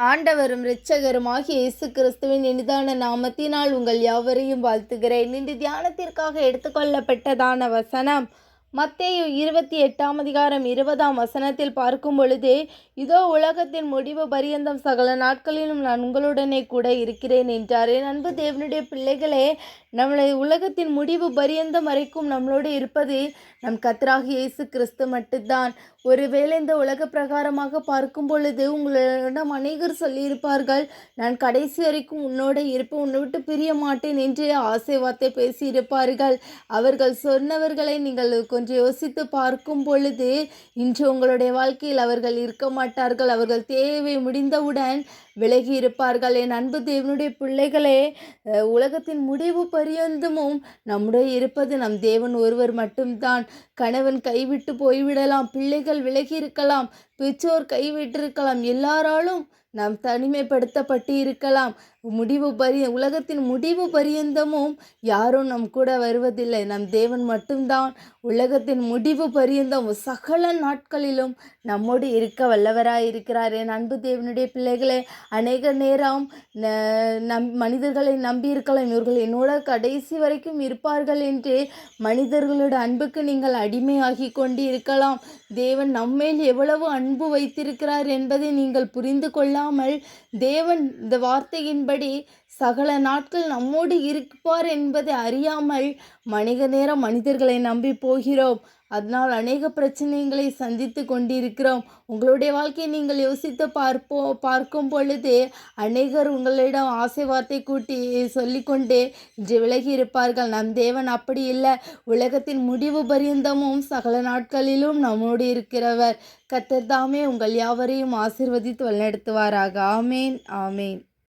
ஆண்டவரும் இரட்சகருமாகிய இயேசு கிறிஸ்துவின் இனிதான நாமத்தினால் உங்கள் யாவரையும் வாழ்த்துகிறேன். இன்று தியானத்திற்காக எடுத்துக்கொள்ளப்பட்டதான வசனம் மத்தேயு 28 பார்க்கும் பொழுது, இதோ உலகத்தின் முடிவு பரியந்தம் சகல நாட்களிலும் நான் உங்களுடனே கூட இருக்கிறேன் என்றார். என் அன்பு தேவனுடைய பிள்ளைகளே, நம்மளை உலகத்தின் முடிவு பரியந்தம் வரைக்கும் நம்மளோடு இருப்பது நம் கர்த்தராகிய இயேசு கிறிஸ்து மட்டும்தான். ஒருவேளை இந்த உலக பிரகாரமாக பார்க்கும் பொழுது உங்களிடம் அநேகர் சொல்லியிருப்பார்கள், நான் கடைசி வரைக்கும் உன்னோட இருப்பேன், உன்னை விட்டு பிரிய மாட்டேன் என்று ஆசை வார்த்தை பேசியிருப்பார்கள். அவர்கள் சொன்னவர்களை நீங்கள் கொஞ்சம் யோசித்து பார்க்கும் பொழுது இன்று உங்களுடைய வாழ்க்கையில் அவர்கள் இருக்க மாட்டார்கள். அவர்கள் தேவை முடிந்தவுடன் விலகி இருப்பார்கள். என் அன்பு தேவனுடைய பிள்ளைகளே, உலகத்தின் முடிவு பரியந்தமும் நம்முடைய இருப்பது நம் தேவன் ஒருவர் மட்டும்தான். கணவன் கைவிட்டு போய்விடலாம், பிள்ளைகள் விலகி இருக்கலாம், பெற்றோர் கைவிட்டிருக்கலாம், எல்லாராலும் நாம் தனிமைப்படுத்தப்பட்டு இருக்கலாம். உலகத்தின் முடிவு பரியந்தமும் யாரும் நம் கூட வருவதில்லை. நம் தேவன் மட்டும்தான் உலகத்தின் முடிவு பரியந்தம் சகல நாட்களிலும் நம்மோடு இருக்க வல்லவராய் இருக்கிறார். என் அன்பு தேவனுடைய பிள்ளைகளே, அநேக நேரம் மனிதர்களை நம்பி இருக்கலாம், இவர்கள் என்னோட கடைசி வரைக்கும் இருப்பார்கள் என்று மனிதர்களோட அன்புக்கு நீங்கள் அடிமையாகி கொண்டு இருக்கலாம். தேவன் நம்மேல் எவ்வளவு அன்பு வைத்திருக்கிறார் என்பதை நீங்கள் புரிந்து கொள்ளாமல், தேவன் இந்த வார்த்தையின்படி சகல நாட்கள் நம்மோடு இருப்பார் என்பதை அறியாமல் மனிதர்களை நம்பி போகிறோம். அதனால் அநேக பிரச்சனைகளை சந்தித்து கொண்டிருக்கிறோம். உங்களுடைய வாழ்க்கையை நீங்கள் யோசித்து பார்க்கும் பொழுது அநேகர் உங்களிடம் ஆசை வார்த்தை கூட்டி சொல்லிக்கொண்டே இன்று விலகி இருப்பார்கள். நம் தேவன் அப்படி இல்லை. உலகத்தின் முடிவு பரியந்தமும் சகல நாட்களிலும் நம்மோடு இருக்கிறவர். கர்த்தர் தாமே உங்கள் யாவரையும் ஆசீர்வதித்து வழிநடத்துவாராக. ஆமேன், ஆமேன்.